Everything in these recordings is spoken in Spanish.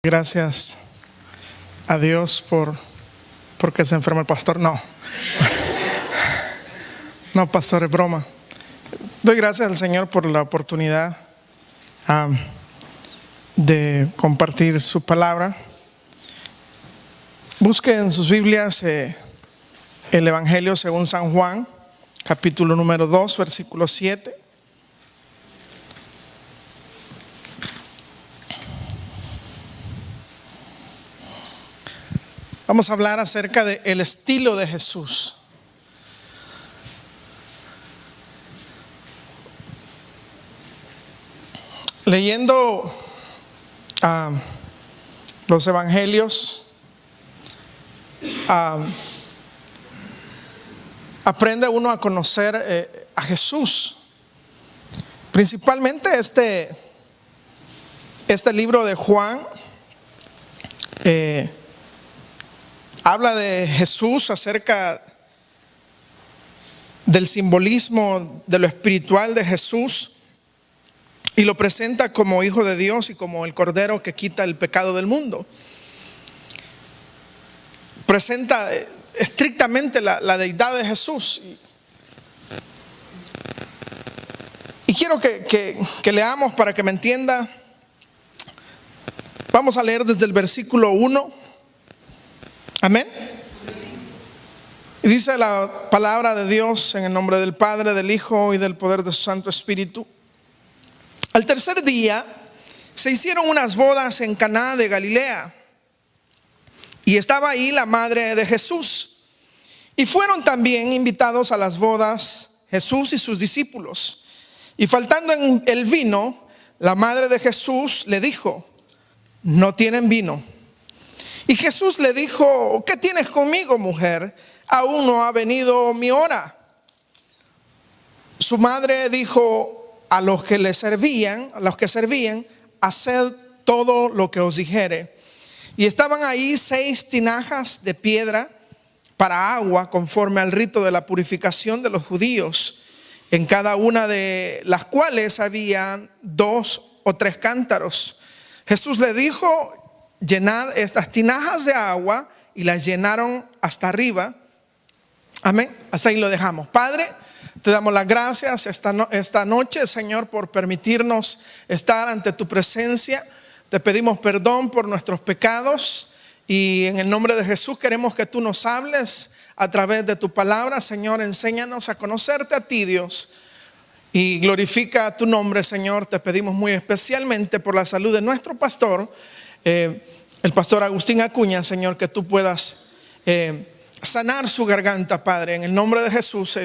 Gracias a Dios porque se enferma el pastor. No, pastor, es broma. Doy gracias al Señor por la oportunidad de compartir su palabra. Busquen en sus Biblias el Evangelio según San Juan, capítulo número 2, versículo 7. Vamos a hablar acerca del estilo de Jesús. Leyendo los evangelios, aprende uno a conocer a Jesús. Principalmente este libro de Juan habla de Jesús, acerca del simbolismo de lo espiritual de Jesús, y lo presenta como Hijo de Dios y como el Cordero que quita el pecado del mundo. Presenta estrictamente la deidad de Jesús. Y quiero que leamos para que me entienda. Vamos a leer desde el versículo 1. Amén. Y dice la palabra de Dios en el nombre del Padre, del Hijo y del poder de su Santo Espíritu. Al tercer día se hicieron unas bodas en Caná de Galilea, y estaba ahí la madre de Jesús. Y fueron también invitados a las bodas Jesús y sus discípulos. Y faltando en el vino, la madre de Jesús le dijo: no tienen vino. Y Jesús le dijo: ¿qué tienes conmigo, mujer? Aún no ha venido mi hora. Su madre dijo a los que servían, haced todo lo que os dijere. Y estaban ahí 6 tinajas de piedra para agua, conforme al rito de la purificación de los judíos, en cada una de las cuales había 2 o 3 cántaros. Jesús le dijo: llenad estas tinajas de agua, y las llenaron hasta arriba. Amén. Hasta ahí lo dejamos. Padre, te damos las gracias esta noche, Señor, por permitirnos estar ante tu presencia. Te pedimos perdón por nuestros pecados, y en el nombre de Jesús queremos que tú nos hables a través de tu palabra. Señor, enséñanos a conocerte a ti, Dios, y glorifica tu nombre, Señor. Te pedimos muy especialmente por la salud de nuestro pastor, el pastor Agustín Acuña, Señor, que tú puedas sanar su garganta, Padre, en el nombre de Jesús.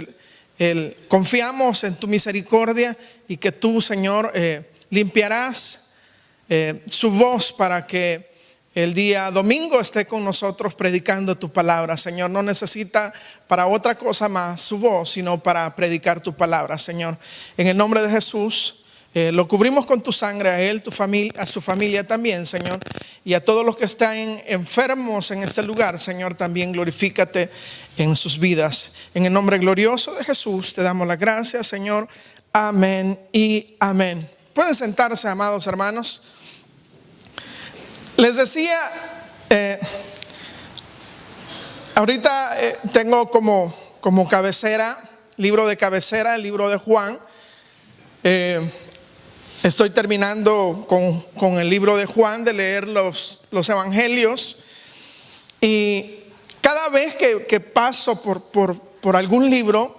Confiamos en tu misericordia, y que tú, Señor, limpiarás su voz para que el día domingo esté con nosotros predicando tu palabra. Señor, no necesita para otra cosa más su voz, sino para predicar tu palabra, Señor. En el nombre de Jesús, lo cubrimos con tu sangre, a él, tu familia, a su familia también, Señor, y a todos los que están enfermos en este lugar, Señor, también glorifícate en sus vidas. En el nombre glorioso de Jesús te damos las gracias, Señor. Amén y amén. Pueden sentarse, amados hermanos. Les decía, ahorita tengo como cabecera, libro de cabecera, el libro de Juan. Estoy terminando con el libro de Juan, de leer los evangelios, y cada vez que paso por algún libro,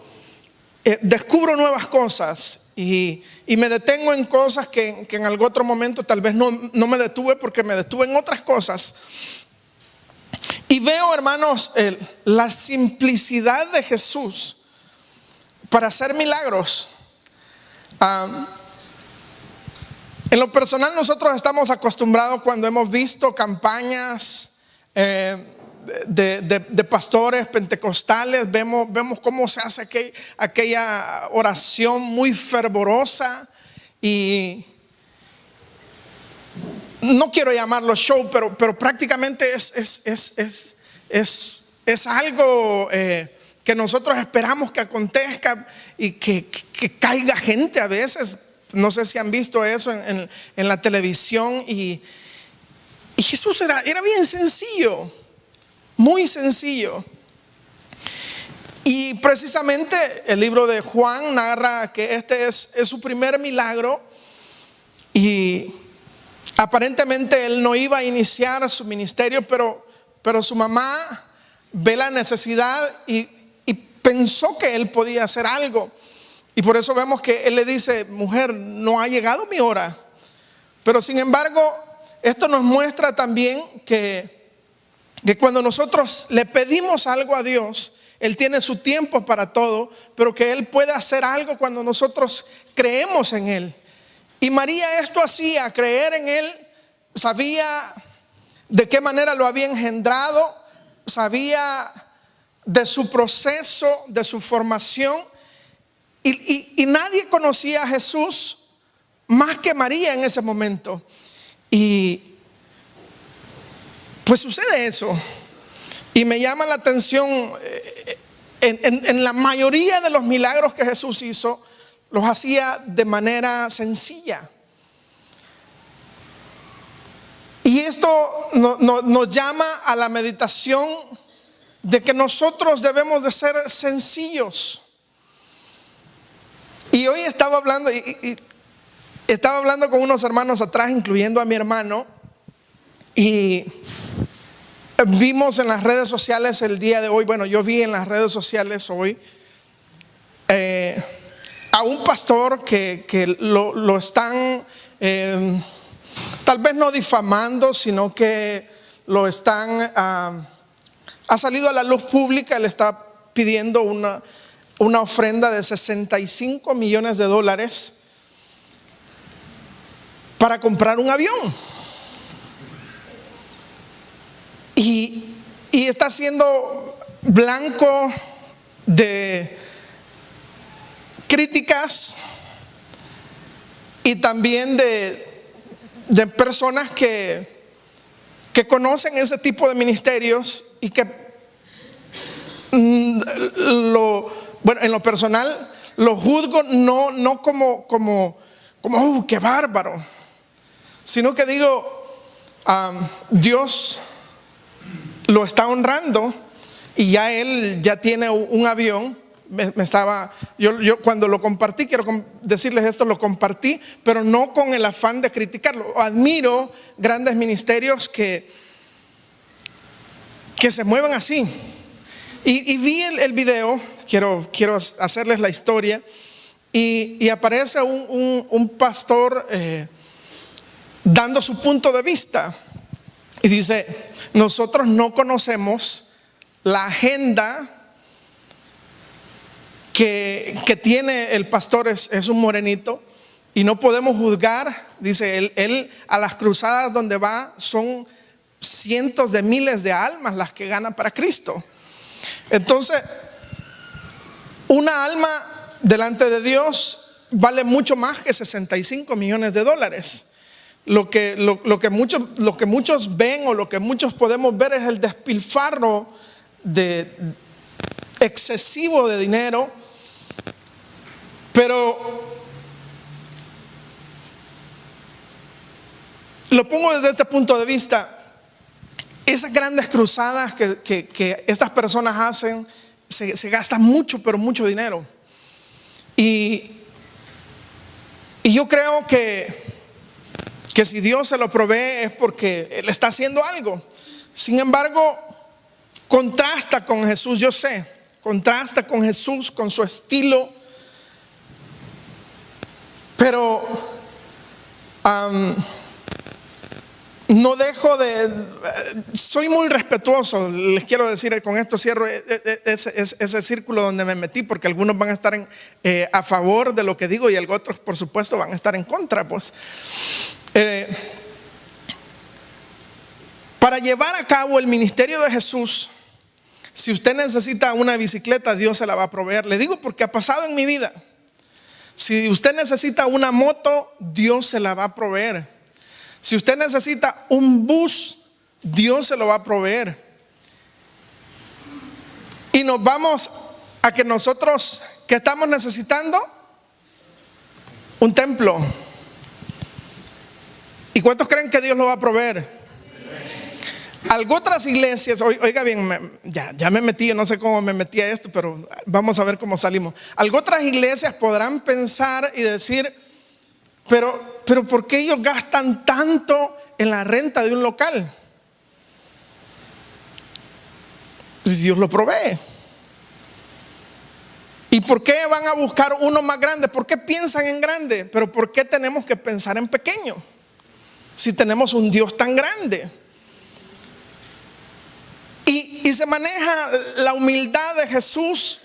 descubro nuevas cosas, y me detengo en cosas que en algún otro momento tal vez no me detuve, porque me detuve en otras cosas. Y veo, hermanos, la simplicidad de Jesús para hacer milagros. En lo personal, nosotros estamos acostumbrados, cuando hemos visto campañas de pastores pentecostales, vemos cómo se hace aquella oración muy fervorosa, y no quiero llamarlo show, pero prácticamente es algo que nosotros esperamos que acontezca, y que caiga gente a veces. No sé si han visto eso en la televisión, y Y Jesús era bien sencillo, muy sencillo. Y precisamente el libro de Juan narra que este es su primer milagro. Y aparentemente él no iba a iniciar su ministerio, pero su mamá ve la necesidad y pensó que él podía hacer algo. Y por eso vemos que él le dice: mujer, no ha llegado mi hora. Pero sin embargo, esto nos muestra también que cuando nosotros le pedimos algo a Dios, Él tiene su tiempo para todo, pero que Él puede hacer algo cuando nosotros creemos en Él. Y María esto hacía, creer en Él. Sabía de qué manera lo había engendrado, sabía de su proceso, de su formación. Y nadie conocía a Jesús más que María en ese momento. Y pues sucede eso. Y me llama la atención, en la mayoría de los milagros que Jesús hizo, los hacía de manera sencilla. Y esto nos llama a la meditación de que nosotros debemos de ser sencillos. Y hoy estaba hablando con unos hermanos atrás, incluyendo a mi hermano, y vimos en las redes sociales el día de hoy, bueno, yo vi en las redes sociales hoy a un pastor que lo están tal vez no difamando, sino que lo están ha salido a la luz pública. Él está pidiendo una ofrenda de $65 millones para comprar un avión. Y está siendo blanco de críticas y también de personas que conocen ese tipo de ministerios y que en lo personal lo juzgo no como qué bárbaro, sino que digo, Dios lo está honrando y él ya tiene un avión. Yo cuando lo compartí, quiero decirles esto, lo compartí, pero no con el afán de criticarlo. Admiro grandes ministerios que se mueven así. Y vi el video, quiero hacerles la historia, y aparece un pastor dando su punto de vista y dice: nosotros no conocemos la agenda que tiene el pastor, es un morenito, y no podemos juzgar. Dice él a las cruzadas donde va son cientos de miles de almas las que ganan para Cristo. Entonces, una alma delante de Dios vale mucho más que $65 millones. Lo que muchos ven, o lo que muchos podemos ver, es el despilfarro excesivo de dinero. Pero lo pongo desde este punto de vista. Esas grandes cruzadas que estas personas hacen, se gasta mucho, pero mucho dinero. Y yo creo que si Dios se lo provee es porque Él está haciendo algo. Sin embargo, contrasta con Jesús, yo sé, contrasta con Jesús, con su estilo. Pero no dejo soy muy respetuoso. Les quiero decir, con esto cierro ese círculo donde me metí, porque algunos van a estar a favor de lo que digo y otros, por supuesto, van a estar en contra. Pues para llevar a cabo el ministerio de Jesús, si usted necesita una bicicleta, Dios se la va a proveer. Le digo porque ha pasado en mi vida. Si usted necesita una moto, Dios se la va a proveer. Si usted necesita un bus, Dios se lo va a proveer. Y nos vamos a que nosotros, ¿qué estamos necesitando? Un templo. ¿Y cuántos creen que Dios lo va a proveer? Algo otras iglesias, oiga bien, ya me metí, yo no sé cómo me metí a esto, pero vamos a ver cómo salimos. Algo otras iglesias podrán pensar y decir, pero ¿por qué ellos gastan tanto en la renta de un local? Pues Dios lo provee. ¿Y por qué van a buscar uno más grande? ¿Por qué piensan en grande? Pero ¿por qué tenemos que pensar en pequeño? Si tenemos un Dios tan grande. Y se maneja la humildad de Jesús.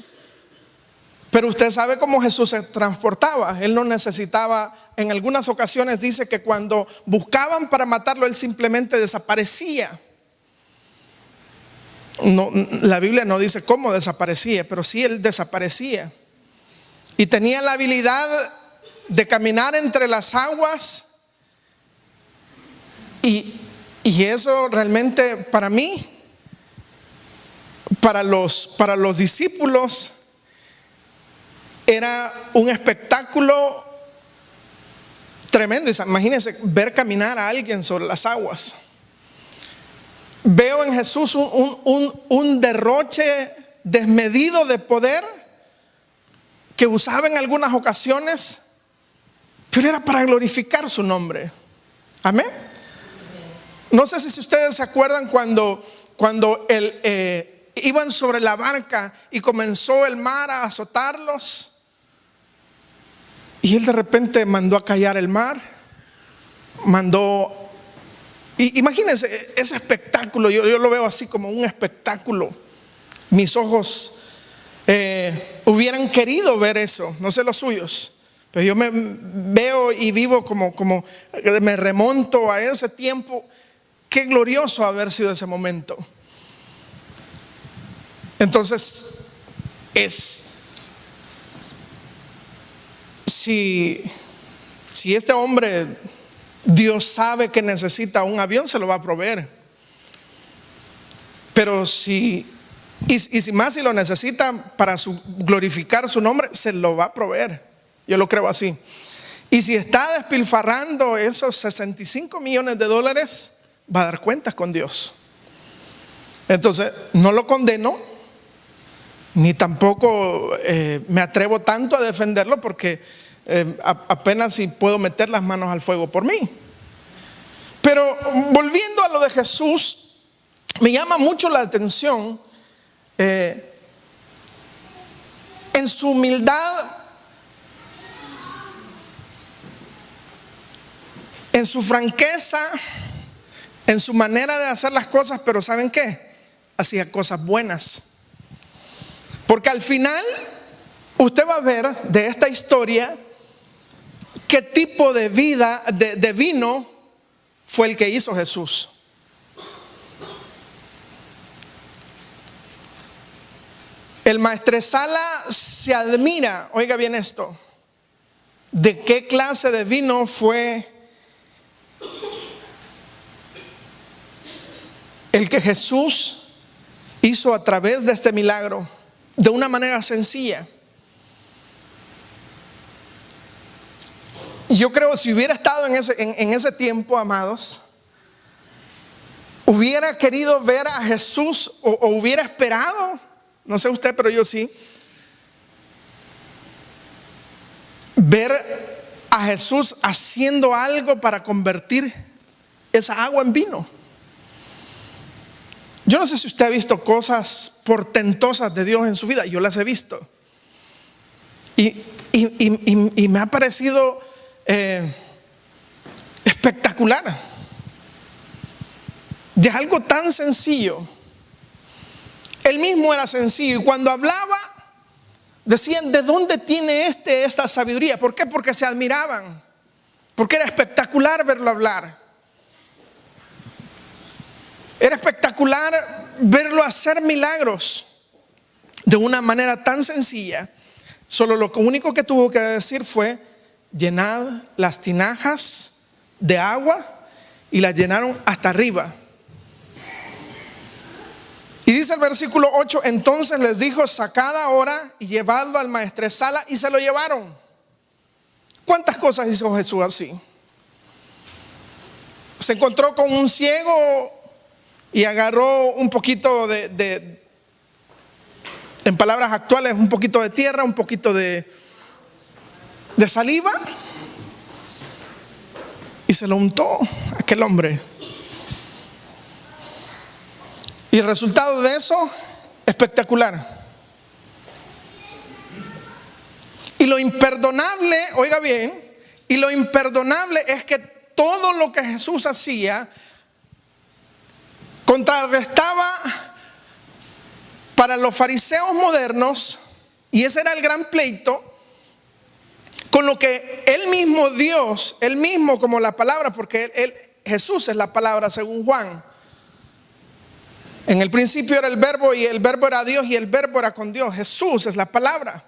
Pero usted sabe cómo Jesús se transportaba. Él no necesitaba, en algunas ocasiones dice que cuando buscaban para matarlo, él simplemente desaparecía. No, la Biblia no dice cómo desaparecía, pero sí él desaparecía. Y tenía la habilidad de caminar entre las aguas. Y eso realmente para mí, para los discípulos, era un espectáculo tremendo. Imagínense ver caminar a alguien sobre las aguas. Veo en Jesús un derroche desmedido de poder que usaba en algunas ocasiones, pero era para glorificar su nombre. Amén. No sé si ustedes se acuerdan cuando iban sobre la barca y comenzó el mar a azotarlos, y él de repente mandó a callar el mar, y imagínense ese espectáculo. Yo lo veo así como un espectáculo. Mis ojos hubieran querido ver eso, no sé los suyos, pero yo me veo y vivo como me remonto a ese tiempo. Qué glorioso haber sido ese momento. Entonces, si este hombre, Dios sabe que necesita un avión, se lo va a proveer. Pero si lo necesita para glorificar su nombre, se lo va a proveer. Yo lo creo así. Y si está despilfarrando esos 65 millones de dólares, va a dar cuentas con Dios. Entonces, no lo condeno, ni tampoco me atrevo tanto a defenderlo, porque apenas si puedo meter las manos al fuego por mí. Pero volviendo a lo de Jesús, me llama mucho la atención en su humildad, en su franqueza, en su manera de hacer las cosas. Pero ¿saben qué? Hacía cosas buenas. Porque al final usted va a ver de esta historia qué tipo de vida, de vino fue el que hizo Jesús. El maestresala se admira, oiga bien esto, de qué clase de vino fue el que Jesús hizo a través de este milagro, de una manera sencilla. Yo creo, si hubiera estado en ese tiempo, amados, hubiera querido ver a Jesús, o hubiera esperado, no sé usted, pero yo sí, ver a Jesús haciendo algo para convertir esa agua en vino. Yo no sé si usted ha visto cosas portentosas de Dios en su vida. Yo las he visto, y me ha parecido espectacular. De algo tan sencillo. Él mismo era sencillo, y cuando hablaba decían: ¿de dónde tiene esta sabiduría? ¿Por qué? Porque se admiraban, porque era espectacular verlo hablar. Era espectacular verlo hacer milagros de una manera tan sencilla. Solo lo único que tuvo que decir fue: llenad las tinajas de agua, y las llenaron hasta arriba. Y dice el versículo 8: entonces les dijo: sacad ahora y llevadlo al maestresala. Y se lo llevaron. ¿Cuántas cosas hizo Jesús así? Se encontró con un ciego y agarró un poquito en palabras actuales, un poquito de tierra, un poquito de saliva, y se lo untó a aquel hombre. Y el resultado de eso, espectacular. Y lo imperdonable, oiga bien, y lo imperdonable es que todo lo que Jesús hacía contrarrestaba para los fariseos modernos, y ese era el gran pleito, con lo que él mismo, Dios, él mismo como la palabra, porque Jesús es la palabra según Juan. En el principio era el verbo, y el verbo era Dios, y el verbo era con Dios. Jesús es la palabra,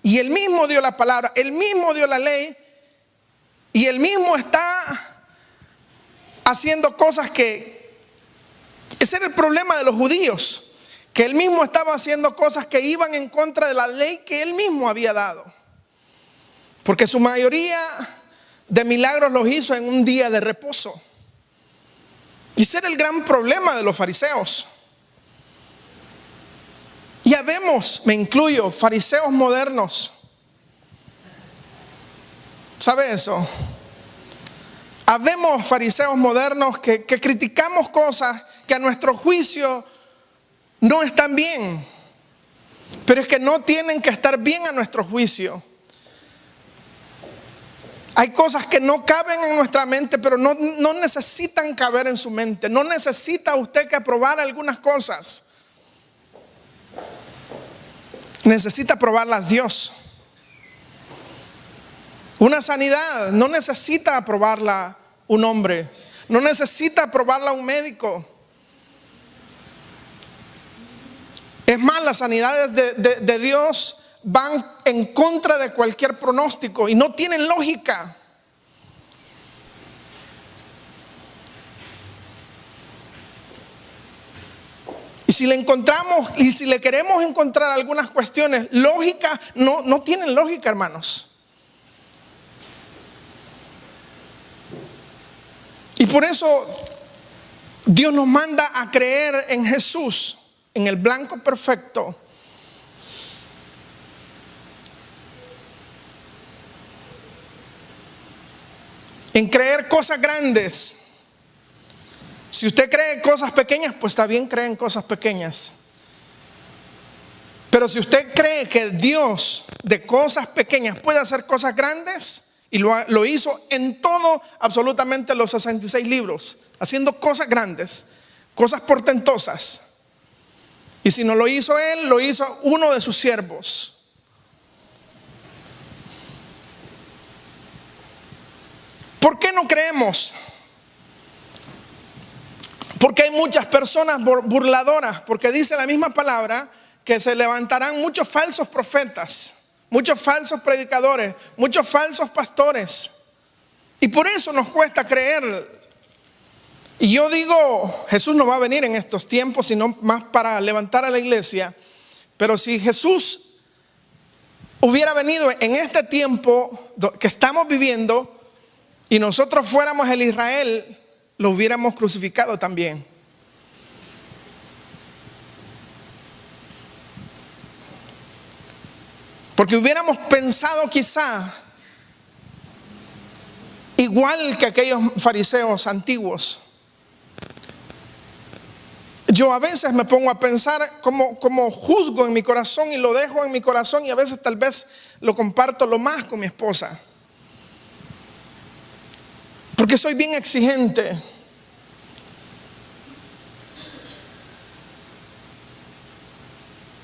y él mismo dio la palabra, él mismo dio la ley, y él mismo está haciendo cosas que, ese era el problema de los judíos, que él mismo estaba haciendo cosas que iban en contra de la ley que él mismo había dado, porque su mayoría de milagros los hizo en un día de reposo. Y ese era el gran problema de los fariseos. Ya vemos, me incluyo, fariseos modernos. ¿Sabe eso? Habemos fariseos modernos que criticamos cosas que a nuestro juicio no están bien, pero es que no tienen que estar bien a nuestro juicio. Hay cosas que no caben en nuestra mente, pero no necesitan caber en su mente. No necesita usted que aprobar algunas cosas. Necesita aprobarlas Dios. Una sanidad no necesita aprobarla un hombre, no necesita aprobarla un médico. Es más, las sanidades de Dios van en contra de cualquier pronóstico y no tienen lógica. Y si le encontramos, y si le queremos encontrar algunas cuestiones lógicas, no tienen lógica, hermanos. Y por eso Dios nos manda a creer en Jesús, en el blanco perfecto. En creer cosas grandes. Si usted cree cosas pequeñas, pues está bien, cree en cosas pequeñas. Pero si usted cree que Dios de cosas pequeñas puede hacer cosas grandes, y lo hizo en todo, absolutamente los 66 libros, haciendo cosas grandes, cosas portentosas. Y si no lo hizo él, lo hizo uno de sus siervos. ¿Por qué no creemos? Porque hay muchas personas burladoras, porque dice la misma palabra que se levantarán muchos falsos profetas, muchos falsos predicadores, muchos falsos pastores, y por eso nos cuesta creer. Y yo digo, Jesús no va a venir en estos tiempos, sino más para levantar a la iglesia. Pero si Jesús hubiera venido en este tiempo que estamos viviendo y nosotros fuéramos el Israel, lo hubiéramos crucificado también. Porque hubiéramos pensado quizá igual que aquellos fariseos antiguos. Yo a veces me pongo a pensar cómo juzgo en mi corazón y lo dejo en mi corazón, y a veces tal vez lo comparto lo más con mi esposa. Porque soy bien exigente.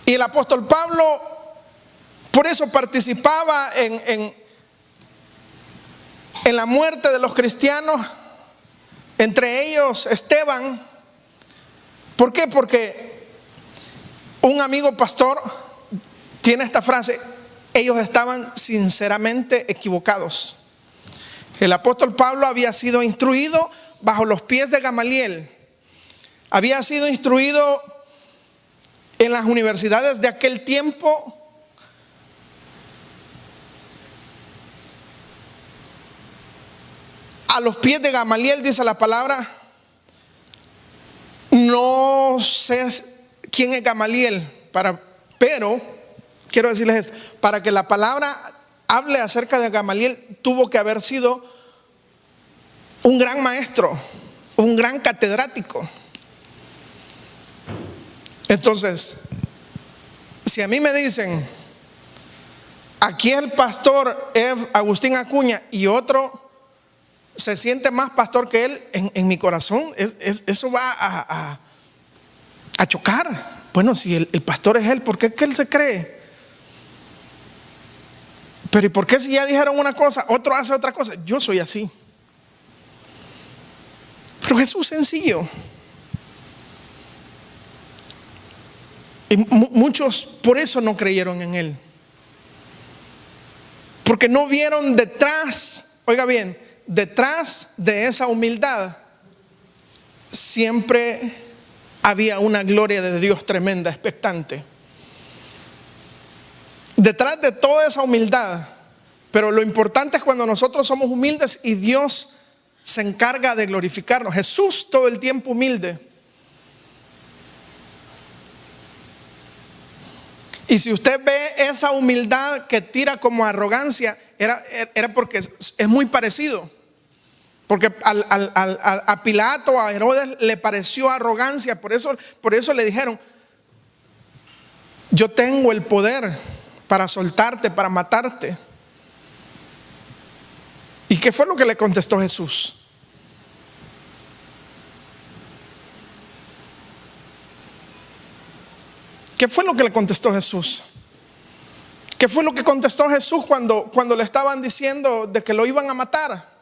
Y el apóstol Pablo por eso participaba en la muerte de los cristianos, entre ellos Esteban. ¿Por qué? Porque un amigo pastor tiene esta frase: ellos estaban sinceramente equivocados. El apóstol Pablo había sido instruido bajo los pies de Gamaliel, había sido instruido en las universidades de aquel tiempo. A los pies de Gamaliel, dice la palabra, no no sé quién es Gamaliel, pero quiero decirles esto: para que la palabra hable acerca de Gamaliel, tuvo que haber sido un gran maestro, un gran catedrático. Entonces, si a mí me dicen, aquí el pastor es Agustín Acuña, y otro se siente más pastor que él, en mi corazón eso va a chocar. Bueno, si el pastor es él, ¿por qué que él se cree? Pero ¿y por qué si ya dijeron una cosa, otro hace otra cosa? Yo soy así. Pero Jesús sencillo. Y muchos por eso no creyeron en él, porque no vieron detrás, oiga bien, detrás de esa humildad siempre había una gloria de Dios tremenda, expectante. Detrás de toda esa humildad, pero lo importante es cuando nosotros somos humildes y Dios se encarga de glorificarnos. Jesús todo el tiempo humilde. Y si usted ve esa humildad que tira como arrogancia, era porque es muy parecido. Porque a Pilato, a Herodes le pareció arrogancia. Por eso le dijeron: yo tengo el poder para soltarte, para matarte. ¿Y qué fue lo que le contestó Jesús? ¿Qué fue lo que le contestó Jesús? ¿Qué fue lo que contestó Jesús cuando le estaban diciendo de que lo iban a matar?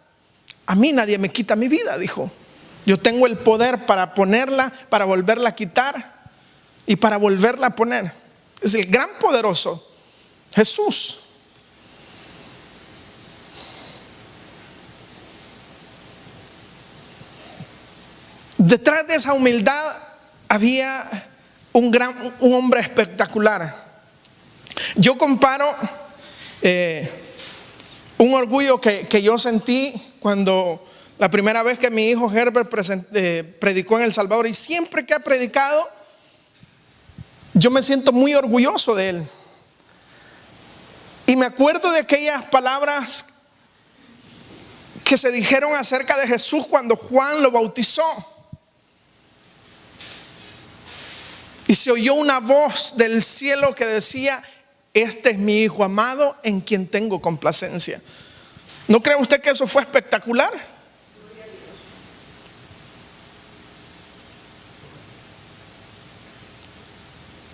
A mí nadie me quita mi vida, dijo. Yo tengo el poder para ponerla, para volverla a quitar y para volverla a poner. Es el gran poderoso Jesús. Detrás de esa humildad había un hombre espectacular. Yo comparo un orgullo que yo sentí cuando la primera vez que mi hijo Herbert predicó en El Salvador, y siempre que ha predicado yo me siento muy orgulloso de él. Y me acuerdo de aquellas palabras que se dijeron acerca de Jesús cuando Juan lo bautizó. Y se oyó una voz del cielo que decía: este es mi hijo amado en quien tengo complacencia. ¿No cree usted que eso fue espectacular?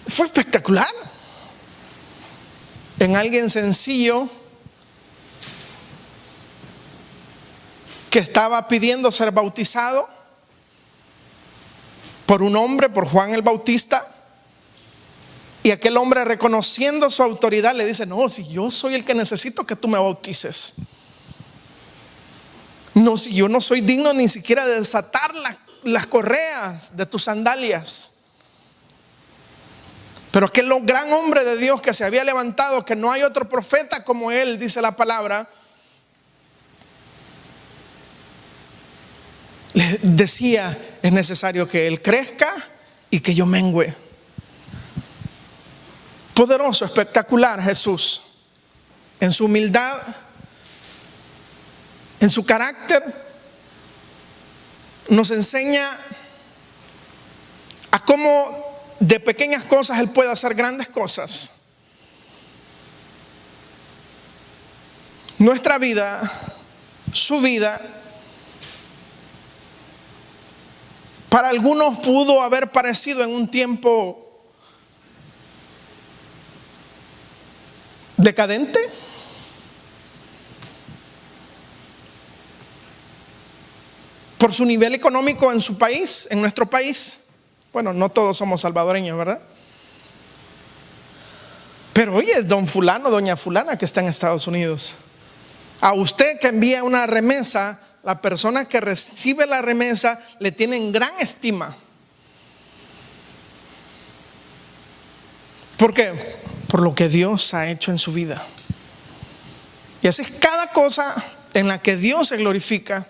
Fue espectacular. En alguien sencillo que estaba pidiendo ser bautizado por un hombre, por Juan el Bautista. Y aquel hombre, reconociendo su autoridad, le dice: no, si yo soy el que necesito que tú me bautices. No, si yo no soy digno ni siquiera de desatar las correas de tus sandalias. Pero aquel gran hombre de Dios que se había levantado, que no hay otro profeta como él, dice la palabra, le decía: es necesario que él crezca y que yo mengüe. Poderoso, espectacular Jesús, en su humildad, en su carácter, nos enseña a cómo de pequeñas cosas él puede hacer grandes cosas. Nuestra vida, su vida, para algunos pudo haber parecido en un tiempo decadente. Por su nivel económico en su país, en nuestro país. Bueno, no todos somos salvadoreños, ¿verdad? Pero oye, es don fulano, doña fulana que está en Estados Unidos. A usted que envía una remesa, la persona que recibe la remesa le tiene en gran estima. ¿Por qué? Por lo que Dios ha hecho en su vida. Y así es cada cosa en la que Dios se glorifica.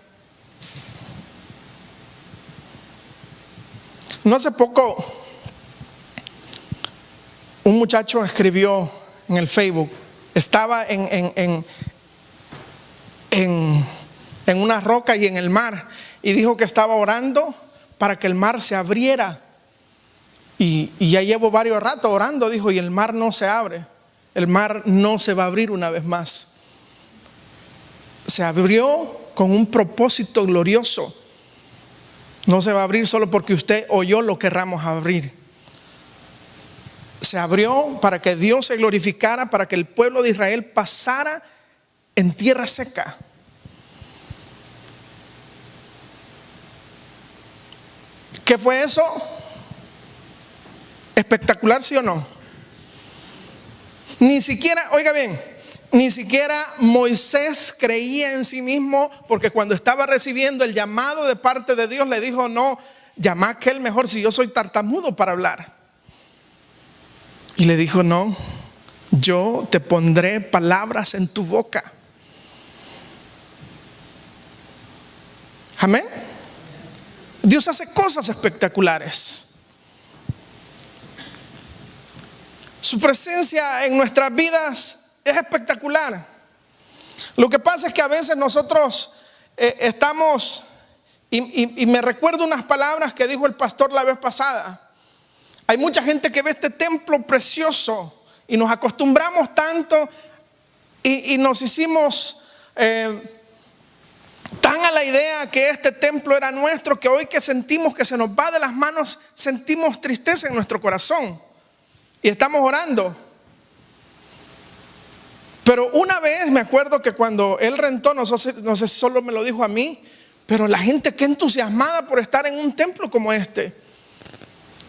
No hace poco un muchacho escribió en el Facebook, estaba en una roca y en el mar, y dijo que estaba orando para que el mar se abriera. Y ya llevo varios ratos orando, dijo, y el mar no se abre. El mar no se va a abrir una vez más. Se abrió con un propósito glorioso. No se va a abrir solo porque usted o yo lo querramos abrir. Se abrió para que Dios se glorificara, para que el pueblo de Israel pasara en tierra seca. ¿Qué fue eso? ¿Espectacular, sí o no? Ni siquiera, oiga bien, ni siquiera Moisés creía en sí mismo, porque cuando estaba recibiendo el llamado de parte de Dios le dijo: no, llama a aquel mejor si yo soy tartamudo para hablar. Y le dijo: no, yo te pondré palabras en tu boca. Amén. Dios hace cosas espectaculares. Su presencia en nuestras vidas es espectacular. Lo que pasa es que a veces nosotros estamos, y me recuerdo unas palabras que dijo el pastor la vez pasada. Hay mucha gente que ve este templo precioso y nos acostumbramos tanto y nos hicimos tan a la idea que este templo era nuestro, que hoy que sentimos que se nos va de las manos, sentimos tristeza en nuestro corazón y estamos orando. Pero una vez me acuerdo que cuando él rentó, no sé si solo me lo dijo a mí, pero la gente qué entusiasmada por estar en un templo como este.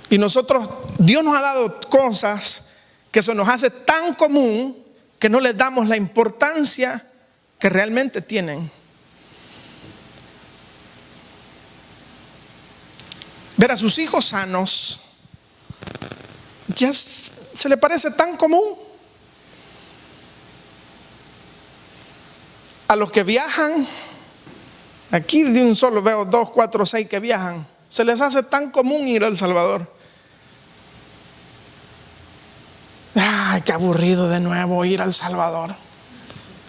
Y nosotros, Dios nos ha dado cosas que se nos hace tan común que no les damos la importancia que realmente tienen. Ver a sus hijos sanos ya se le parece tan común. A los que viajan, aquí de un solo veo 2, 4, 6 que viajan, se les hace tan común ir a El Salvador. Ay, qué aburrido de nuevo ir a El Salvador.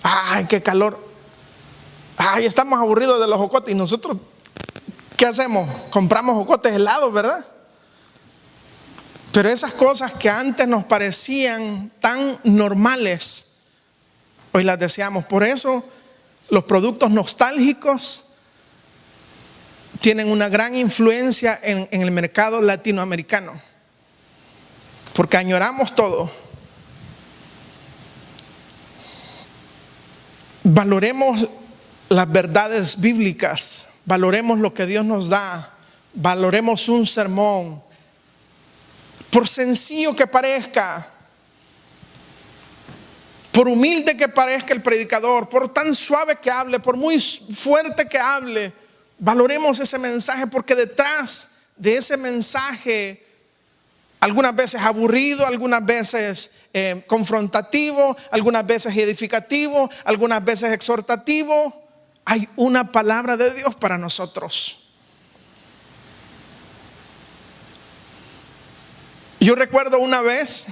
Ay, qué calor. Ay, estamos aburridos de los jocotes. Y nosotros, ¿qué hacemos? Compramos jocotes helados, ¿verdad? Pero esas cosas que antes nos parecían tan normales, hoy las deseamos. Por eso los productos nostálgicos tienen una gran influencia en el mercado latinoamericano, porque añoramos todo. Valoremos las verdades bíblicas, valoremos lo que Dios nos da, valoremos un sermón, por sencillo que parezca, por humilde que parezca el predicador, por tan suave que hable, por muy fuerte que hable, valoremos ese mensaje, porque detrás de ese mensaje, algunas veces aburrido, algunas veces confrontativo, algunas veces edificativo, algunas veces exhortativo, hay una palabra de Dios para nosotros. Yo recuerdo una vez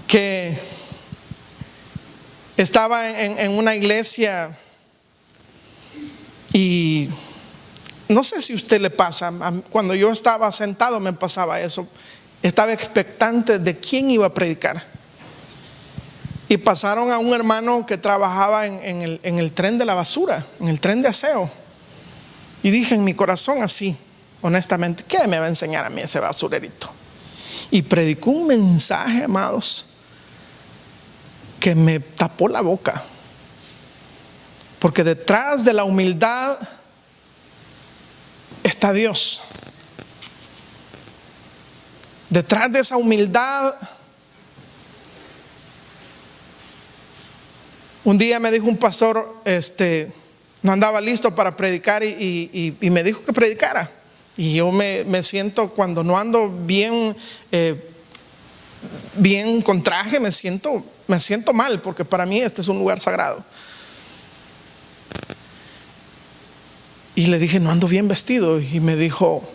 que estaba en una iglesia y no sé si a usted le pasa, cuando yo estaba sentado me pasaba eso. Estaba expectante de quién iba a predicar. Y pasaron a un hermano que trabajaba en el tren de la basura, en el tren de aseo. Y dije en mi corazón así, honestamente, ¿qué me va a enseñar a mí ese basurerito? Y predicó un mensaje, amados, que me tapó la boca. Porque detrás de la humildad está Dios. Detrás de esa humildad, un día me dijo un pastor, no andaba listo para predicar y me dijo que predicara. Y yo me siento, cuando no ando bien con traje, me siento mal, porque para mí este es un lugar sagrado. Y le dije, no ando bien vestido. Y me dijo,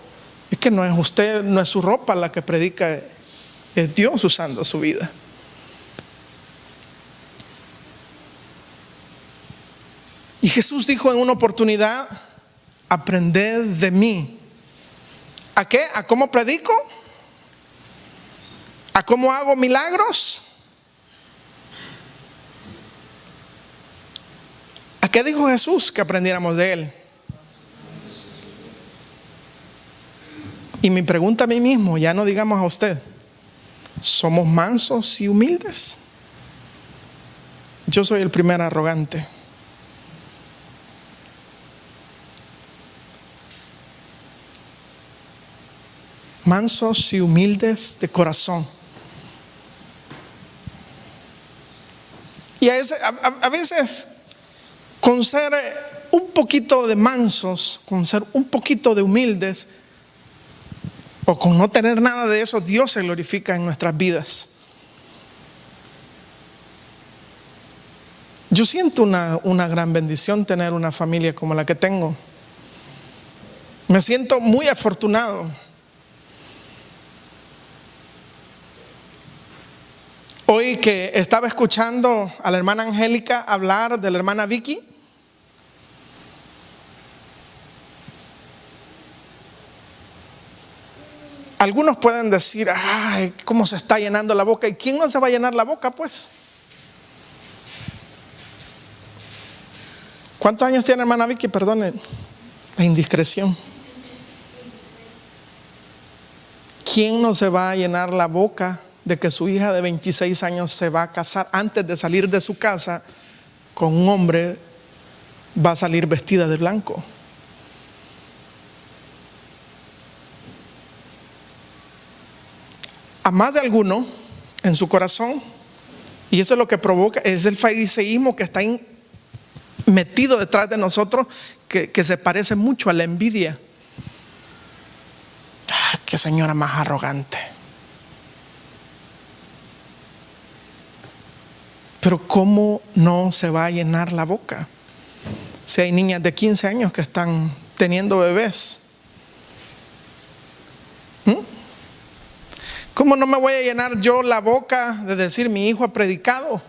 Es que no es usted, no es su ropa la que predica, es Dios usando su vida. Y Jesús dijo en una oportunidad: aprended de mí. ¿A qué? ¿A cómo predico? ¿A cómo hago milagros? ¿A qué dijo Jesús que aprendiéramos de Él? Y mi pregunta a mí mismo, ya no digamos a usted: ¿somos mansos y humildes? Yo soy el primer arrogante. Mansos y humildes de corazón. Y a veces con ser un poquito de mansos, con ser un poquito de humildes, o con no tener nada de eso, Dios se glorifica en nuestras vidas. Yo siento una gran bendición tener una familia como la que tengo. Me siento muy afortunado. Hoy que estaba escuchando a la hermana Angélica hablar de la hermana Vicky, algunos pueden decir: ay, cómo se está llenando la boca. ¿Y quién no se va a llenar la boca, pues? ¿Cuántos años tiene hermana Vicky? Perdone la indiscreción. ¿Quién no se va a llenar la boca de que su hija de 26 años se va a casar? Antes de salir de su casa con un hombre, va a salir vestida de blanco. A más de alguno en su corazón, y eso es lo que provoca, es el fariseísmo que está metido detrás de nosotros, que se parece mucho a la envidia. Qué señora más arrogante. Pero ¿cómo no se va a llenar la boca? Si hay niñas de 15 años que están teniendo bebés, ¿cómo no me voy a llenar yo la boca de decir: mi hijo ha predicado?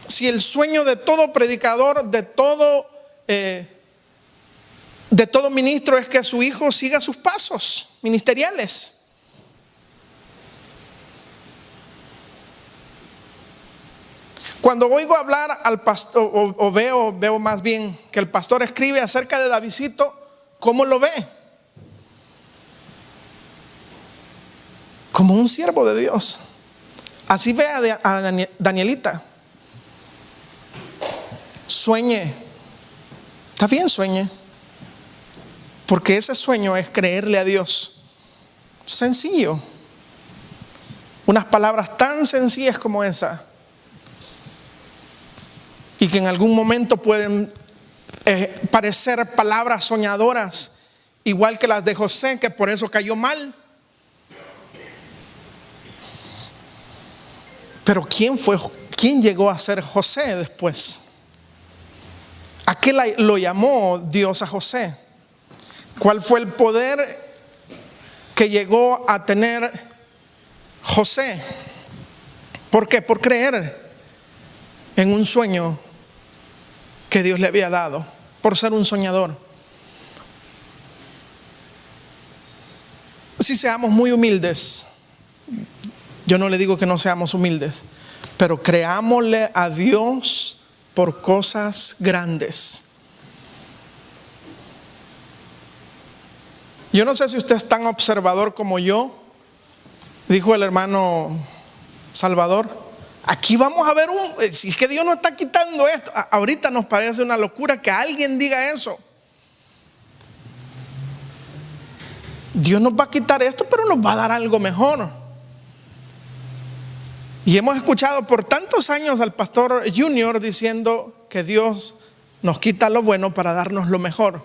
Si el sueño de todo predicador, de todo ministro, es que su hijo siga sus pasos ministeriales. Cuando oigo hablar al pastor, o veo más bien que el pastor escribe acerca de Davidcito, ¿cómo lo ve? Como un siervo de Dios. Así ve a Danielita. Sueñe. Está bien, sueñe. Porque ese sueño es creerle a Dios. Sencillo. Unas palabras tan sencillas como esa, y que en algún momento pueden parecer palabras soñadoras, igual que las de José, que por eso cayó mal. Pero ¿quién llegó a ser José después? ¿A qué lo llamó Dios a José? ¿Cuál fue el poder que llegó a tener José? ¿Por qué? Por creer en un sueño que Dios le había dado, por ser un soñador. Si seamos muy humildes, yo no le digo que no seamos humildes, pero creámosle a Dios por cosas grandes. Yo no sé si usted es tan observador como yo. Dijo el hermano Salvador: aquí vamos a ver si es que Dios nos está quitando esto. Ahorita nos parece una locura que alguien diga eso. Dios nos va a quitar esto, pero nos va a dar algo mejor. Y hemos escuchado por tantos años al pastor Junior diciendo que Dios nos quita lo bueno para darnos lo mejor.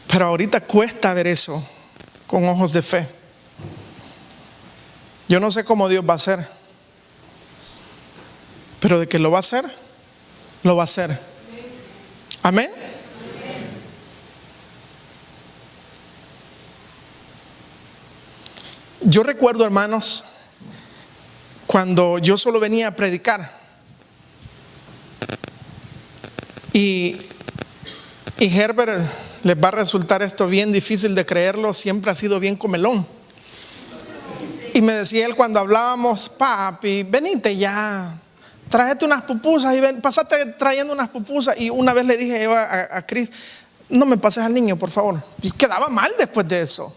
Pero ahorita cuesta ver eso con ojos de fe. Yo no sé cómo Dios va a hacer. Pero de que lo va a hacer, lo va a hacer. Amén. Yo recuerdo, hermanos, cuando yo solo venía a predicar y Herbert, les va a resultar esto bien difícil de creerlo, siempre ha sido bien comelón. Y me decía él cuando hablábamos: papi, venite ya, tráete unas pupusas y ven, pasate trayendo unas pupusas. Y una vez le dije yo a Chris: no me pases al niño, por favor. Y quedaba mal después de eso.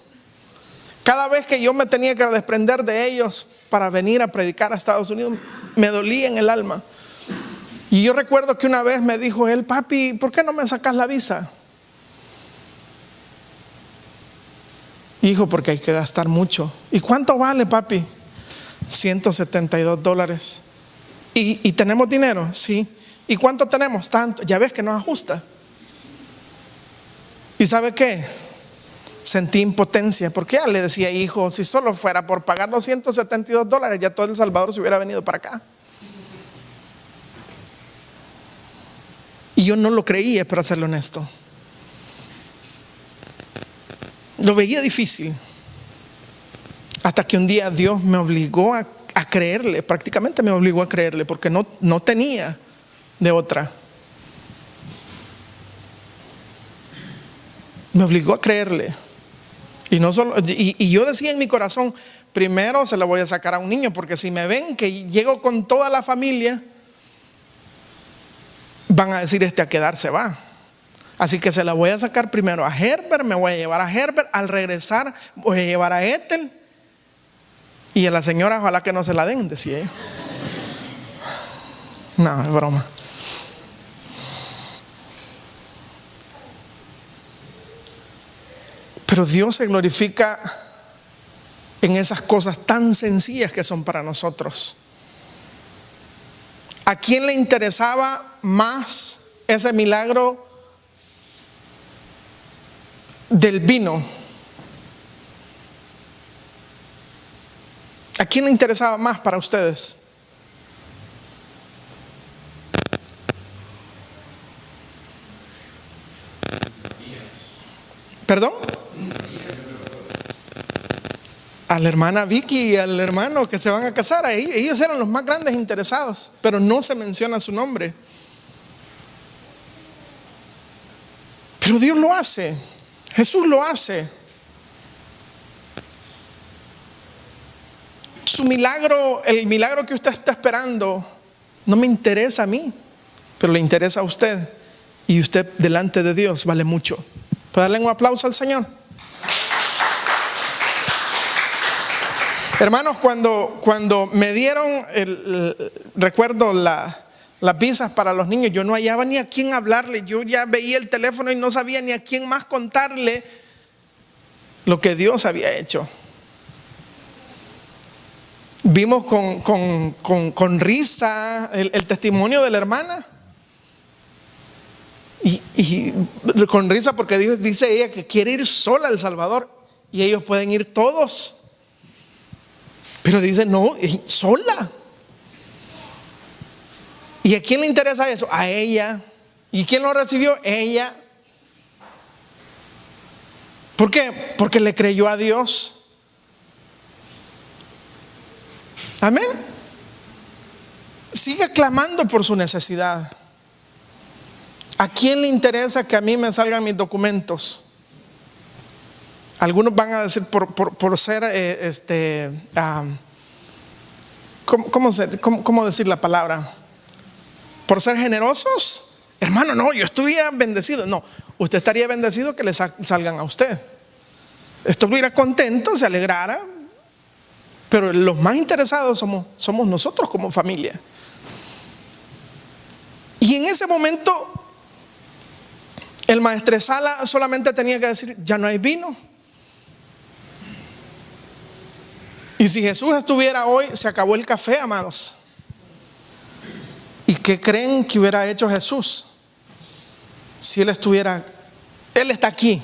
Cada vez que yo me tenía que desprender de ellos para venir a predicar a Estados Unidos, me dolía en el alma. Y yo recuerdo que una vez me dijo él: papi, ¿por qué no me sacas la visa? Hijo, porque hay que gastar mucho. ¿Y cuánto vale, papi? $172. ¿Y tenemos dinero? Sí. ¿Y cuánto tenemos? Tanto. Ya ves que nos ajusta. ¿Y sabe qué? Sentí impotencia, porque ya le decía: hijo, si solo fuera por pagar los $172, ya todo El Salvador se hubiera venido para acá. Y yo no lo creía, para serle honesto. Lo veía difícil. Hasta que un día Dios me obligó a creerle. Prácticamente me obligó a creerle, porque no tenía de otra. Me obligó a creerle. Y no solo, y yo decía en mi corazón: primero se lo voy a sacar a un niño, porque si me ven que llego con toda la familia, van a decir: a quedarse va. Así que se la voy a sacar primero a Herbert, me voy a llevar a Herbert. Al regresar voy a llevar a Ethel. Y a la señora ojalá que no se la den, decía ella. No, es broma. Pero Dios se glorifica en esas cosas tan sencillas que son para nosotros. ¿A quién le interesaba más ese milagro del vino? ¿A quién le interesaba más para ustedes? ¿Perdón? A la hermana Vicky y al hermano que se van a casar. Ellos eran los más grandes interesados, pero no se menciona su nombre. Pero Dios lo hace. Jesús lo hace. Su milagro, el milagro que usted está esperando, no me interesa a mí, pero le interesa a usted. Y usted delante de Dios vale mucho. ¿Puede darle un aplauso al Señor? Hermanos, cuando me dieron recuerdo las visas para los niños, yo no hallaba ni a quién hablarle. Yo ya veía el teléfono y no sabía ni a quién más contarle lo que Dios había hecho. Vimos con risa el testimonio de la hermana. Y con risa, porque dice ella que quiere ir sola a El Salvador y ellos pueden ir todos. Pero dice: no, sola. ¿Y a quién le interesa eso? A ella. ¿Y quién lo recibió? Ella. ¿Por qué? Porque le creyó a Dios. Amén. Siga clamando por su necesidad. ¿A quién le interesa que a mí me salgan mis documentos? Algunos van a decir por ser ¿cómo decir la palabra? ¿Por ser generosos? Hermano, no, yo estuviera bendecido. No, usted estaría bendecido que le salgan a usted. Estuviera contento, se alegrara. Pero los más interesados somos nosotros como familia. Y en ese momento el maestresala solamente tenía que decir: ya no hay vino. Y si Jesús estuviera hoy, se acabó el café, amados. ¿Y qué creen que hubiera hecho Jesús? Si Él está aquí.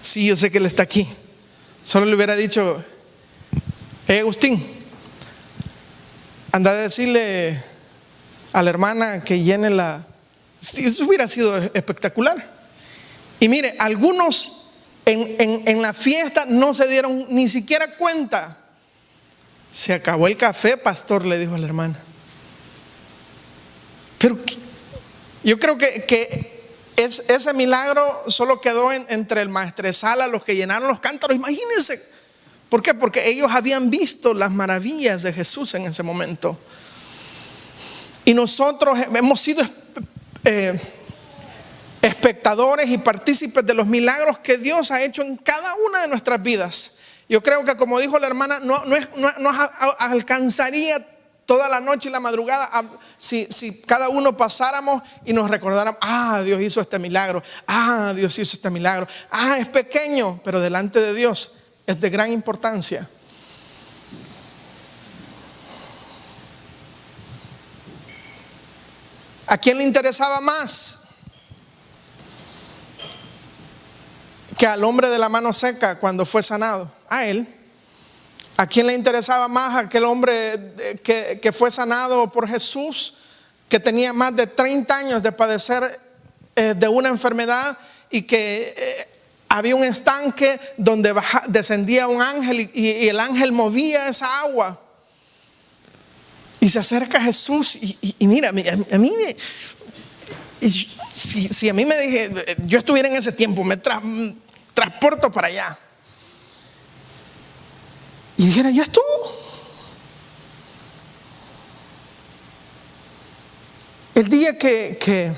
Sí, yo sé que Él está aquí. Solo le hubiera dicho: Agustín, anda a decirle a la hermana que llene eso hubiera sido espectacular. Y mire, algunos en la fiesta no se dieron ni siquiera cuenta. Se acabó el café, pastor, le dijo a la hermana. Pero yo creo que ese milagro solo quedó entre el maestresala, los que llenaron los cántaros. Imagínense. ¿Por qué? Porque ellos habían visto las maravillas de Jesús en ese momento. Y nosotros hemos sido espectadores y partícipes de los milagros que Dios ha hecho en cada una de nuestras vidas. Yo creo que, como dijo la hermana, no alcanzaría toda la noche y la madrugada si cada uno pasáramos y nos recordáramos: Dios hizo este milagro, Dios hizo este milagro. Es pequeño, pero delante de Dios es de gran importancia. ¿A quién le interesaba más que al hombre de la mano seca cuando fue sanado? A él. ¿A quién le interesaba más aquel hombre que fue sanado por Jesús, que tenía más de 30 años de padecer de una enfermedad y que había un estanque donde descendía un ángel y el ángel movía esa agua? Y se acerca a Jesús y mira, a mí si a mí me dije, yo estuviera en ese tiempo, me transporto para allá y dijera: ya estuvo. El día que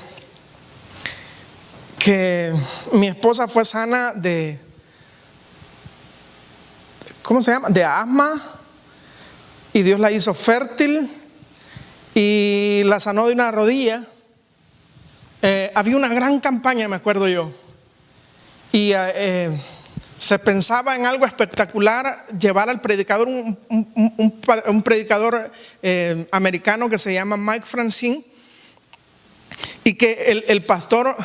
mi esposa fue sana de, ¿cómo se llama?, de asma, y Dios la hizo fértil y la sanó de una rodilla, había una gran campaña, me acuerdo yo, y se pensaba en algo espectacular: llevar al predicador, un predicador americano que se llama Mike Francine, y que el pastor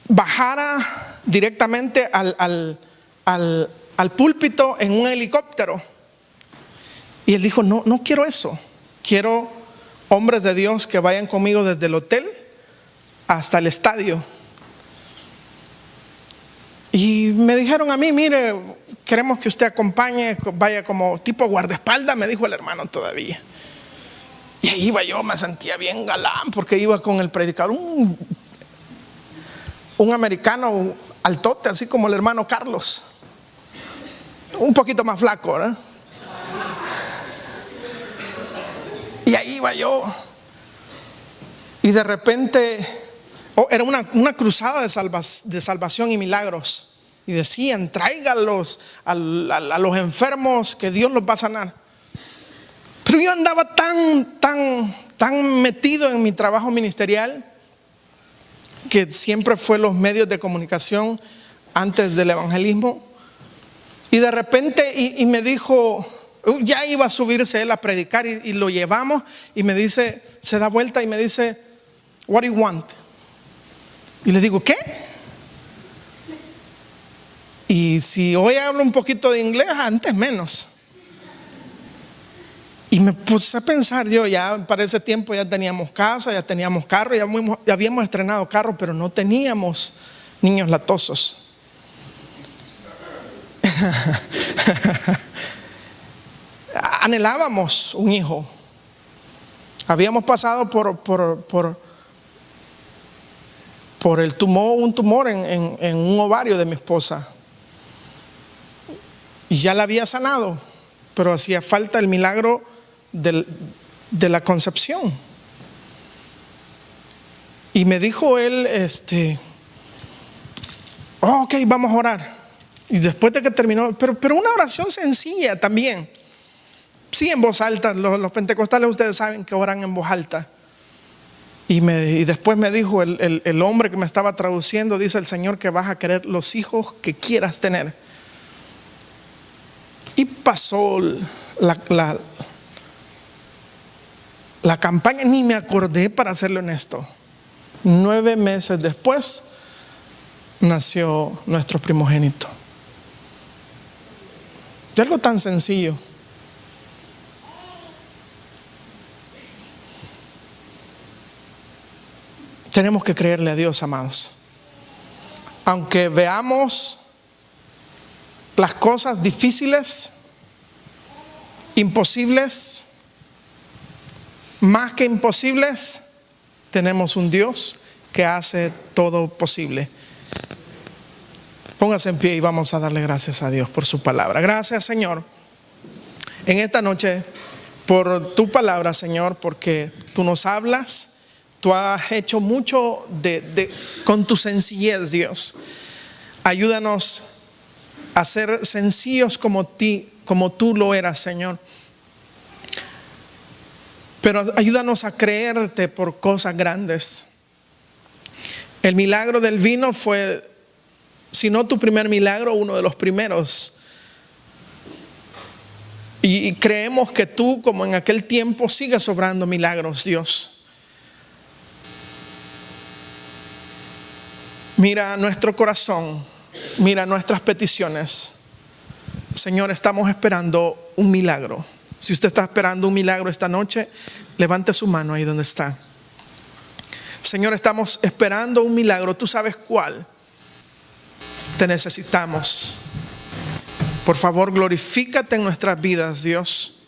bajara directamente al púlpito en un helicóptero. Y él dijo: no quiero eso, quiero hombres de Dios que vayan conmigo desde el hotel hasta el estadio. Y me dijeron a mí: mire, queremos que usted acompañe, vaya como tipo guardaespaldas, me dijo el hermano todavía. Y ahí iba yo, me sentía bien galán, porque iba con el predicador, un americano altote, así como el hermano Carlos, un poquito más flaco, ¿verdad? Y ahí iba yo, y de repente era una cruzada de salvación y milagros, y decían: tráigalos a los enfermos, que Dios los va a sanar. Pero yo andaba tan metido en mi trabajo ministerial, que siempre fue los medios de comunicación antes del evangelismo, y de repente y me dijo, ya iba a subirse él a predicar, y lo llevamos, y me dice, se da vuelta y me dice: what do you want? Y le digo: ¿qué? Y si hoy hablo un poquito de inglés, antes menos. Y me puse a pensar, yo ya para ese tiempo ya teníamos casa, ya teníamos carro, ya habíamos estrenado carro, pero no teníamos niños latosos. Anhelábamos un hijo. Habíamos pasado por un tumor en un ovario de mi esposa, y ya la había sanado, pero hacía falta el milagro de la concepción. Y me dijo él, ok, vamos a orar. Y después de que terminó, pero una oración sencilla también, sí, en voz alta. Los pentecostales, ustedes saben que oran en voz alta. Y después me dijo el hombre que me estaba traduciendo: dice el Señor que vas a querer los hijos que quieras tener. Y pasó la campaña, ni me acordé, para serle honesto. 9 meses después nació nuestro primogénito. Es algo tan sencillo. Tenemos que creerle a Dios, amados. Aunque veamos las cosas difíciles, imposibles, más que imposibles, tenemos un Dios que hace todo posible. Póngase en pie y vamos a darle gracias a Dios por su palabra. Gracias, Señor, en esta noche por tu palabra, Señor, porque tú nos hablas. Tú has hecho mucho con tu sencillez, Dios. Ayúdanos a ser sencillos como tú lo eras, Señor. Pero ayúdanos a creerte por cosas grandes. El milagro del vino fue, si no tu primer milagro, uno de los primeros. Y creemos que tú, como en aquel tiempo, sigues obrando milagros, Dios. Mira nuestro corazón, mira nuestras peticiones. Señor, estamos esperando un milagro. Si usted está esperando un milagro esta noche, levante su mano ahí donde está. Señor, estamos esperando un milagro. Tú sabes cuál. Te necesitamos. Por favor, glorifícate en nuestras vidas, Dios.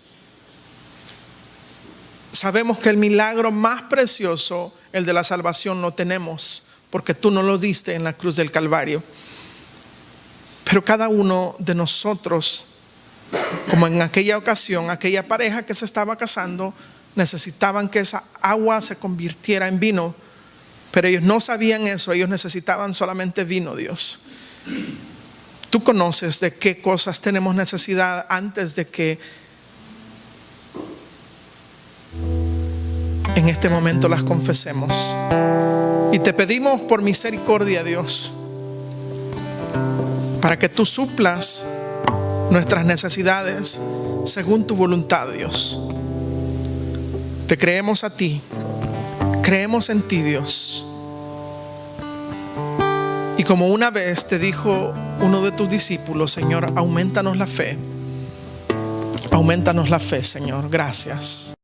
Sabemos que el milagro más precioso, el de la salvación, no tenemos, porque tú nos lo diste en la cruz del Calvario. Pero cada uno de nosotros, como en aquella ocasión, aquella pareja que se estaba casando, necesitaban que esa agua se convirtiera en vino. Pero ellos no sabían eso, ellos necesitaban solamente vino, Dios. Tú conoces de qué cosas tenemos necesidad antes de que en este momento las confesemos. Y te pedimos por misericordia, Dios, para que tú suplas nuestras necesidades según tu voluntad, Dios. Te creemos a ti, creemos en ti, Dios. Y como una vez te dijo uno de tus discípulos, Señor, aumentanos la fe. Aumentanos la fe, Señor. Gracias.